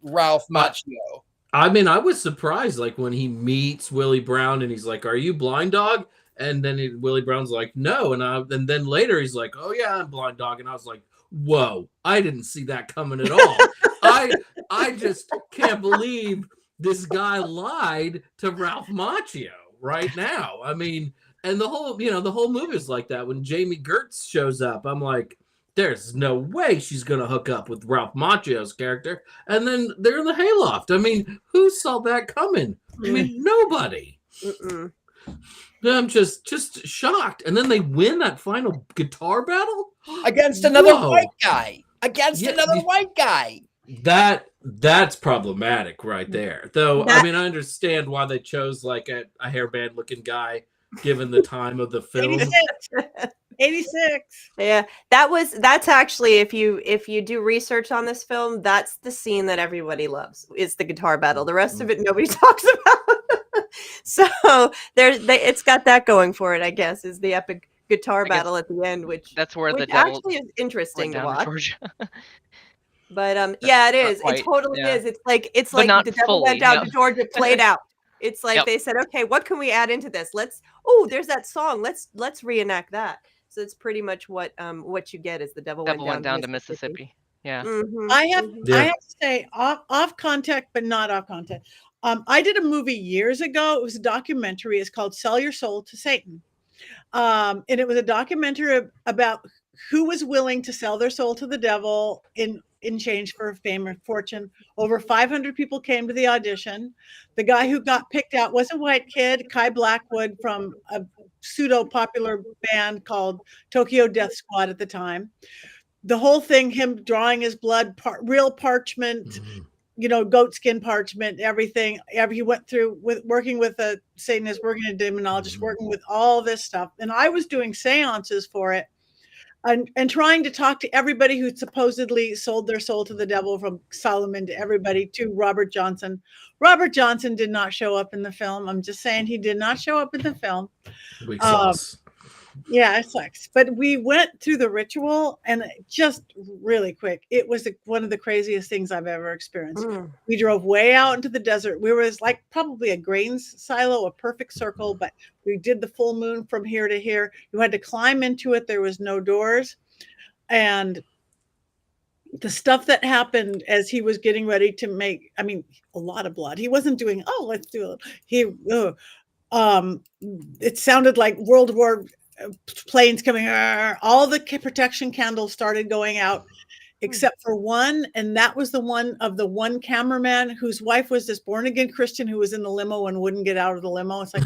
Ralph Macchio. I mean, I was surprised, when he meets Willie Brown and he's like, "Are you Blind Dog?" And then Willie Brown's like, "No." And then later he's like, "Oh yeah, I'm Blind Dog." And I was like, whoa, I didn't see that coming at all. I just can't believe this guy lied to Ralph Macchio right now. I mean, and the whole movie is like that. When Jamie Gertz shows up, I'm like, there's no way she's going to hook up with Ralph Macchio's character. And then they're in the hayloft. I mean, who saw that coming? I mean, nobody. Mm-mm. I'm just shocked. And then they win that final guitar battle? Against another Whoa. white guy. Against another white guy. That's problematic right there. Though, I mean, I understand why they chose like a hairband looking guy given the time of the film. 86. Yeah, that's actually, if you do research on this film, that's the scene that everybody loves, is the guitar battle. The rest of it nobody talks about. So it's got that going for it, I guess, is the epic guitar battle at the end, which that's where the devil actually is interesting to went down watch. Georgia. But yeah, it is. Quite, it totally yeah. is. It's like But not the devil fully, went down no. to Georgia, played out. It's like Yep. they said, okay, what can we add into this? There's that song. Let's reenact that. So it's pretty much what you get is the devil went down to Mississippi. Yeah. Mhm, I have mhm. I have to say off context, but not off content. I did a movie years ago. It was a documentary. It's called "Sell Your Soul to Satan," and it was a documentary about who was willing to sell their soul to the devil in change for fame or fortune. Over 500 people came to the audition. The guy who got picked out was a white kid, Kai Blackwood, from a pseudo popular band called Tokyo Death Squad at the time. The whole thing, him drawing his blood, real parchment, goatskin parchment, everything. He went through with working with a Satanist, working a demonologist, working with all this stuff. And I was doing seances for it and trying to talk to everybody who supposedly sold their soul to the devil, from Solomon to everybody to Robert Johnson. Robert Johnson did not show up in the film. I'm just saying, he did not show up in the film. Weak sauce. Yeah, it sucks. But we went through the ritual, and just really quick, it was one of the craziest things I've ever experienced. We drove way out into the desert. We were like probably a grain silo, a perfect circle, but we did the full moon from here to here. You had to climb into it. There was no doors. And the stuff that happened as he was getting ready to make, I mean, a lot of blood. He wasn't doing, let's do it. It sounded like World War planes coming, all the protection candles started going out except for one, and that was the one of the one cameraman whose wife was this born again Christian who was in the limo and wouldn't get out of the limo. It's like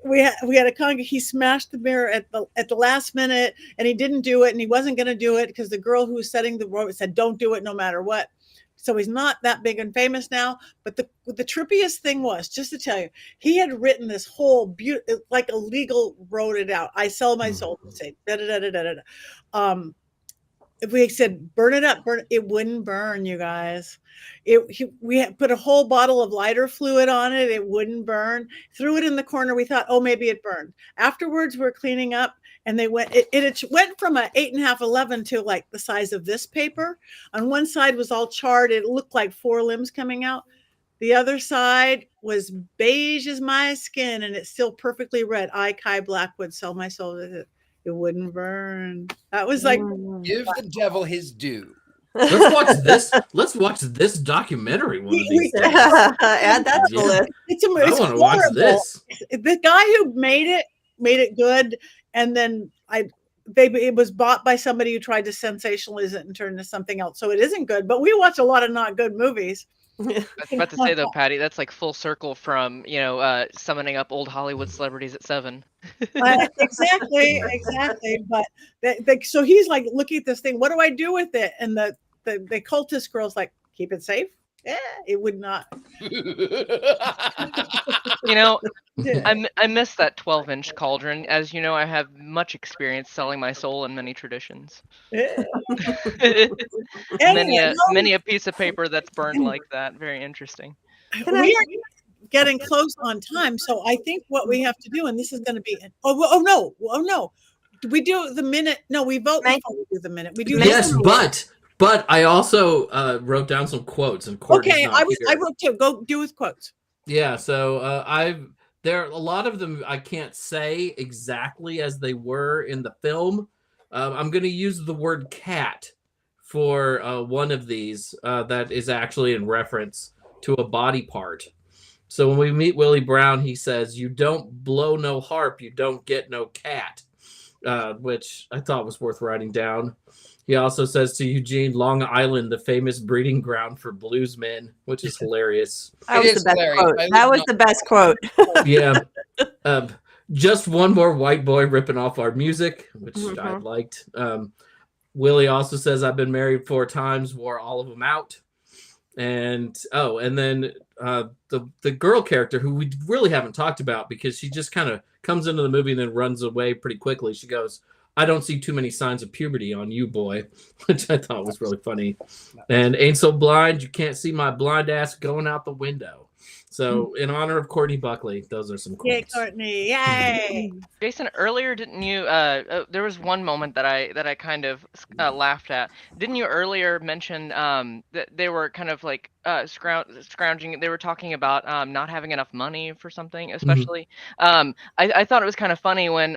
we had a he smashed the mirror at the last minute, and he didn't do it, and he wasn't going to do it because the girl who was setting the rope said don't do it no matter what. So he's not that big and famous now. But the trippiest thing was, just to tell you, he had written this whole like a legal, wrote it out. I sell my soul to say da da da da da da. If we said burn it up, it wouldn't burn, you guys. We had put a whole bottle of lighter fluid on it. It wouldn't burn. Threw it in the corner. We thought, maybe it burned. Afterwards, we're cleaning up. And they went, it went from a 8.5, 11 to like the size of this paper. On one side was all charred. It looked like 4 limbs coming out. The other side was beige as my skin, and it's still perfectly red. I, Kai Blackwood, sell my soul. It wouldn't burn. That was like, give the devil his due. Let's watch this documentary one of these days. Add that to the list. It's I want to watch this. The guy who made it good. And then it was bought by somebody who tried to sensationalize it and turn into something else. So it isn't good, but we watch a lot of not good movies. I was about to say though, Patty, that's like full circle from summoning up old Hollywood celebrities at 7. Exactly. But so he's like, looking at this thing. What do I do with it? And the cultist girl's like, keep it safe. Yeah, it would not. I miss that 12-inch cauldron. As you know, I have much experience selling my soul in many traditions. Yeah. Many a piece of paper that's burned like that. Very interesting. We are getting close on time, so I think what we have to do, and this is going to be oh no. Do we do the minute? No, we vote before we do the minute. We do. Yes, but I also wrote down some quotes, and Courtney's not here. I wrote too. Go do with quotes. Yeah, so there are a lot of them I can't say exactly as they were in the film. I'm going to use the word cat for one of these that is actually in reference to a body part. So when we meet Willie Brown, he says, "You don't blow no harp, you don't get no cat," which I thought was worth writing down. He also says to Eugene, "Long Island, the famous breeding ground for bluesmen," which is hilarious. That was the best quote. That was the best quote. Yeah. Just one more white boy ripping off our music, which I liked. Willie also says, "I've been married 4 times, wore all of them out." And then the girl character, who we really haven't talked about because she just kind of comes into the movie and then runs away pretty quickly. She goes, "I don't see too many signs of puberty on you, boy," which I thought was really funny. And "Ain't so blind, you can't see my blind ass going out the window." So in honor of Courtney Buckley, those are some quotes. Yay, Courtney! Yay! Jason, earlier didn't you? There was one moment that I kind of laughed at. Didn't you earlier mention that they were kind of like scrounging? They were talking about not having enough money for something, especially. I thought it was kind of funny when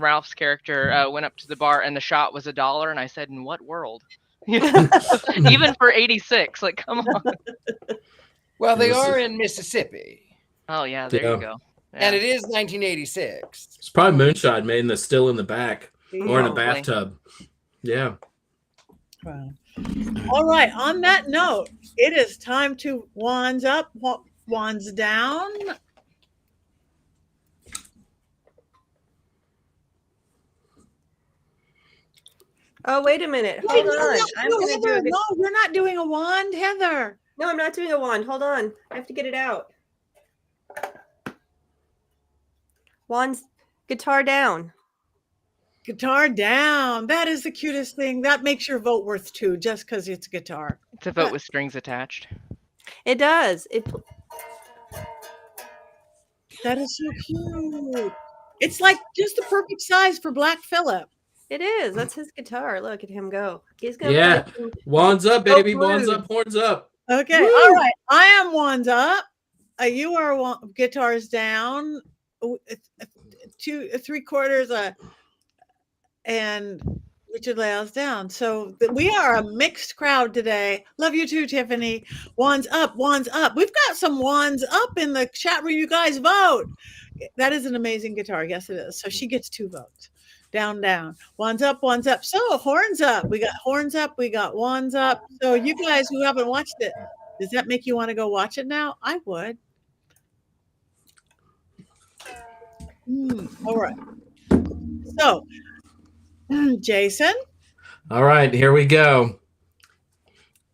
Ralph's character went up to the bar and the shot was $1, and I said, "In what world?" Even for '86, like, come on. Well, they are in Mississippi. Oh yeah, there you go. Yeah. And it is 1986. It's probably moonshine made in the still in the back or in a Probably. bathtub. Yeah. Wow. All right. On that note, it is time to wands up, wands down. Oh, wait a minute. Hold on. I'm gonna do it. No, you're not doing a wand, Heather. No, I'm not doing a wand. Hold on. I have to get it out. Wands, guitar down. Guitar down. That is the cutest thing. That makes your vote worth 2 just because it's guitar. It's a vote with strings attached. It does. That is so cute. It's like just the perfect size for Black Phillip. It is. That's his guitar. Look at him go. He's gonna Yeah. play some- Wands up, baby. Go Wands blue. up, horns up. Okay. Woo! All right. I am wands up. You are guitars down. 2 3/4 and Richard-Lael's down. So we are a mixed crowd today. Love you too, Tiffany. Wands up, wands up. We've got some wands up in the chat room. You guys vote. That is an amazing guitar. Yes, it is. So she gets 2 votes. Down, down. Wands up, wands up. So horns up. We got horns up. We got wands up. So you guys who haven't watched it, does that make you want to go watch it now? I would. All right. So, Jason. All right, here we go.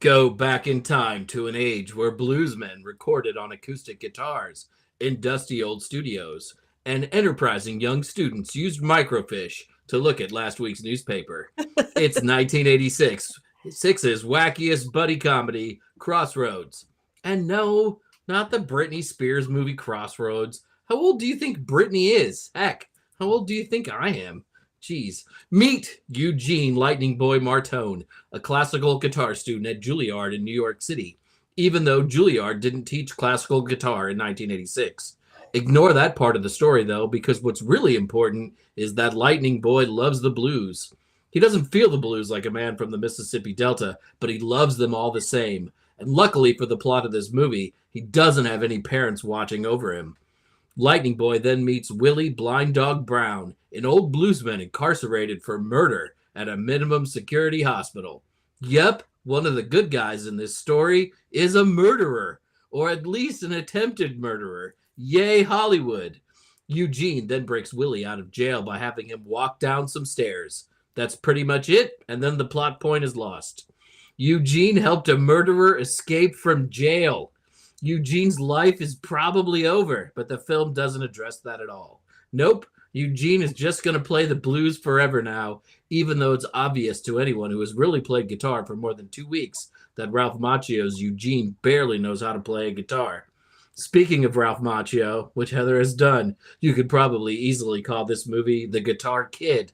Go back in time to an age where bluesmen recorded on acoustic guitars in dusty old studios, and enterprising young students used microfiche to look at last week's newspaper. It's 1986. 6's wackiest buddy comedy, Crossroads. And no, not the Britney Spears movie Crossroads. How old do you think Britney is? Heck, how old do you think I am? Jeez. Meet Eugene Lightning Boy Martone, a classical guitar student at Juilliard in New York City, even though Juilliard didn't teach classical guitar in 1986. Ignore that part of the story, though, because what's really important is that Lightning Boy loves the blues. He doesn't feel the blues like a man from the Mississippi Delta, but he loves them all the same. And luckily for the plot of this movie, he doesn't have any parents watching over him. Lightning Boy then meets Willie Blind Dog Brown, an old bluesman incarcerated for murder at a minimum security hospital. Yep, one of the good guys in this story is a murderer, or at least an attempted murderer. Yay, Hollywood. Eugene then breaks Willie out of jail by having him walk down some stairs. That's pretty much it, and then the plot point is lost. Eugene helped a murderer escape from jail. Eugene's life is probably over, but the film doesn't address that at all. Nope, Eugene is just going to play the blues forever now, even though it's obvious to anyone who has really played guitar for more than 2 weeks that Ralph Macchio's Eugene barely knows how to play a guitar. Speaking of Ralph Macchio, which Heather has done, you could probably easily call this movie The Guitar Kid.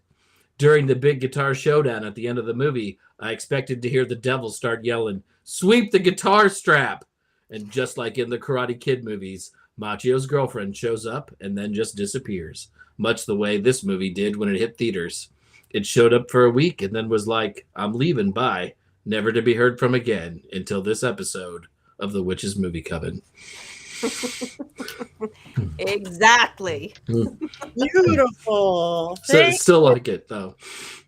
During the big guitar showdown at the end of the movie, I expected to hear the devil start yelling, "Sweep the guitar strap!" And just like in the Karate Kid movies, Macchio's girlfriend shows up and then just disappears, much the way this movie did when it hit theaters. It showed up for a week and then was like, "I'm leaving, bye," never to be heard from again until this episode of The Witches Movie Coven. Exactly. Beautiful. So, Thank still like it though.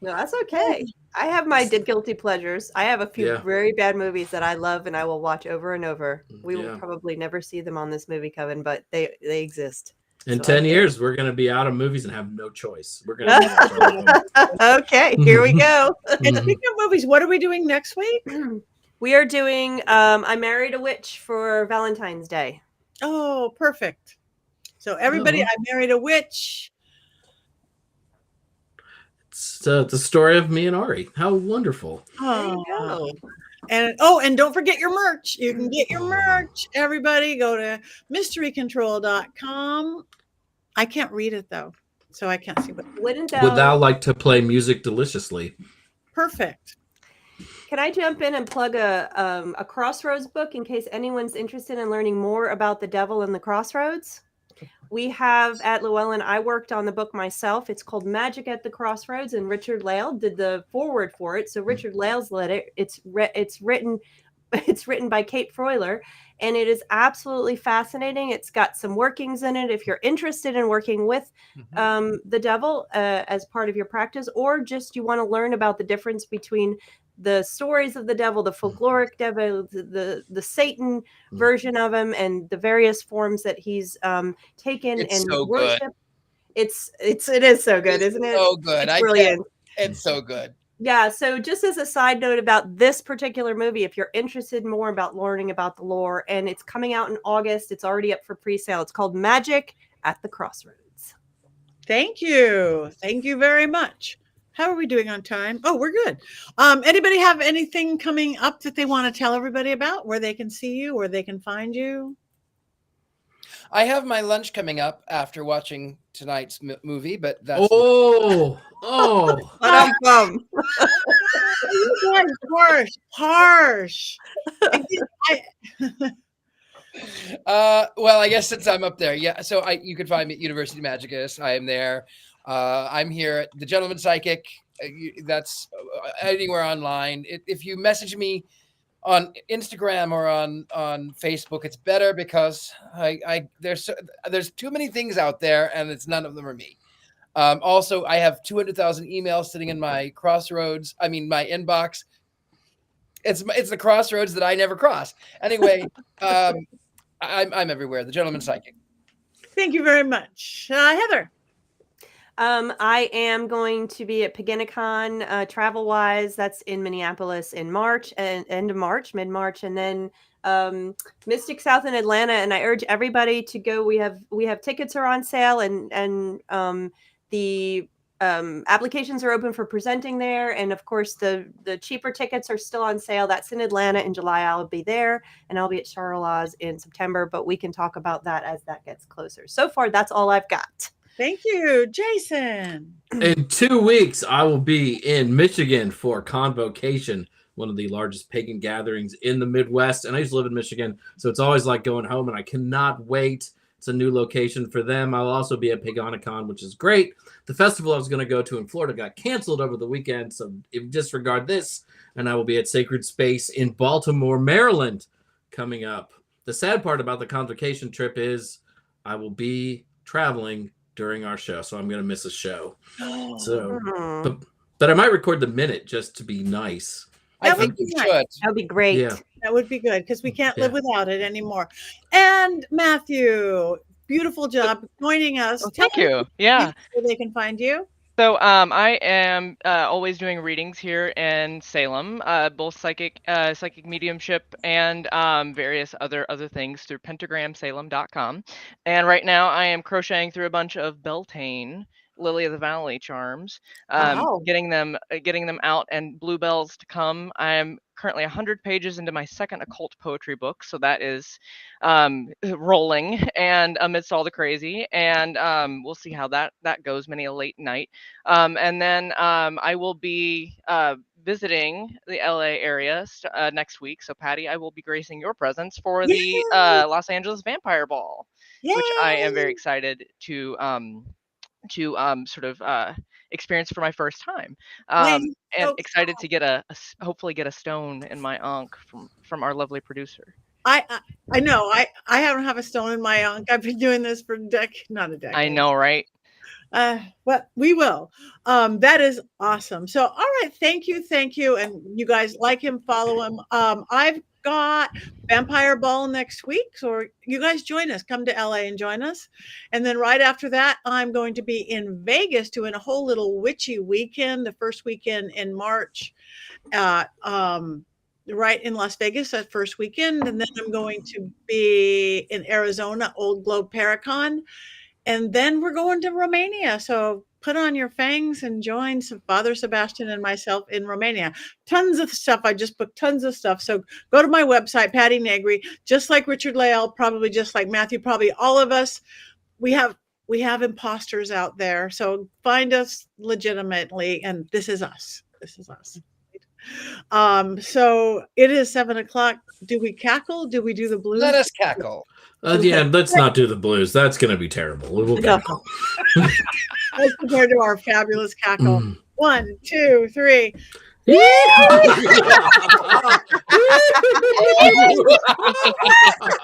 No, that's okay. I have my guilty pleasures. I have a few Yeah. very bad movies that I love and I will watch over and over. We will Yeah. probably never see them on this movie coven, but they exist. In So I 10 get it. years, we're going to be out of movies and have no choice. We're going to watch all of them. Okay, here we go. And speaking of movies, what are we doing next week? We are doing I Married a Witch for Valentine's Day. Oh, perfect. So everybody, I Married a Witch. It's the story of me and Ari. How wonderful. There you go. And don't forget your merch. You can get your merch. Everybody go to mysterycontrol.com. I can't read it though, so I can't see what. Would thou like to play music deliciously? Perfect. Can I jump in and plug a Crossroads book in case anyone's interested in learning more about the devil and the Crossroads? We have at Llewellyn, I worked on the book myself. It's called Magic at the Crossroads, and Richard-Lael did the foreword for it. So Richard-Lael's led it. It's written by Kate Froiler, and it is absolutely fascinating. It's got some workings in it if you're interested in working with the devil as part of your practice, or just you want to learn about the difference between the stories of the devil, the folkloric devil, the Satan version of him, and the various forms that he's taken It's and so worship. good. It is so good, isn't it? So good. It's brilliant. It's so good. Yeah. So just as a side note about this particular movie, if you're interested more about learning about the lore, and it's coming out in August, it's already up for pre-sale. It's called Magic at the Crossroads. Thank you. Thank you very much. How are we doing on time? Oh, we're good. Anybody have anything coming up that they want to tell everybody about, where they can see you, where they can find you? I have my lunch coming up after watching tonight's movie, but that's You guys harsh. Well, I guess since I'm up there, yeah. So you can find me at University Magicus. I am there. I'm here at the Gentleman Psychic. That's anywhere online. If you message me on Instagram or on Facebook, it's better because there's too many things out there, and none of them are me. Also, I have 200,000 emails sitting in my Crossroads. I mean, my inbox. It's the Crossroads that I never cross. Anyway, I'm everywhere. The Gentleman Psychic. Thank you very much, Heather. I am going to be at Paginicon Travel Wise. That's in Minneapolis in March and end of March, mid-March, and then Mystic South in Atlanta. And I urge everybody to go. We have tickets are on sale, and the applications are open for presenting there. And of course, the cheaper tickets are still on sale. That's in Atlanta in July. I'll be there, and I'll be at Charles in September. But we can talk about that as that gets closer. So far, that's all I've got. Thank you, Jason. In 2 weeks, I will be in Michigan for Convocation, one of the largest pagan gatherings in the Midwest. And I used to live in Michigan, so it's always like going home, and I cannot wait. It's a new location for them. I'll also be at Pagonicon, which is great. The festival I was going to go to in Florida got canceled over the weekend, so disregard this. And I will be at Sacred Space in Baltimore, Maryland, coming up. The sad part about the Convocation trip is I will be traveling during our show, so I'm going to miss a show. So, but I might record the minute just to be nice. I think you should. That'd be great. Yeah. That would be good because we can't live without it anymore. And Matthew, beautiful job joining us. Well, thank you. Yeah. Where they can find you. So I am always doing readings here in Salem, both psychic mediumship and various other things through pentagramsalem.com. And right now I am crocheting through a bunch of Beltane Lily of the Valley charms, getting them out, and bluebells to come. I'm currently 100 pages into my second occult poetry book, so that is rolling and amidst all the crazy, and we'll see how that goes. Many a late night, and then I will be visiting the LA area next week. So Patti, I will be gracing your presence for the Los Angeles Vampire Ball, which I am very excited to sort of experience for my first time, and excited to get hopefully get a stone in my ankh from our lovely producer. I know. I don't have a stone in my unk. I've been doing this for not a decade. I know, right? But we will. That is awesome. So, all right, thank you, and you guys like him, follow him. I've got Vampire Ball next week, so you guys join us. Come to LA and join us, and then right after that, I'm going to be in Vegas doing a whole little witchy weekend, the first weekend in March. Right in Las Vegas that first weekend, and then I'm going to be in Arizona, Old Globe Paracon. And then we're going to Romania. So put on your fangs and join Father Sebastian and myself in Romania. Tons of stuff. I just booked tons of stuff. So go to my website, Patti Negri, just like Richard-Lael, probably just like Matthew, probably all of us. We have imposters out there. So find us legitimately. And this is us. This is us. So it is 7:00. Do we cackle? Do we do the blues? Let us cackle. Yeah, let's not do the blues. That's going to be terrible. We will cackle. As compared to our fabulous cackle. 1, 2, 3.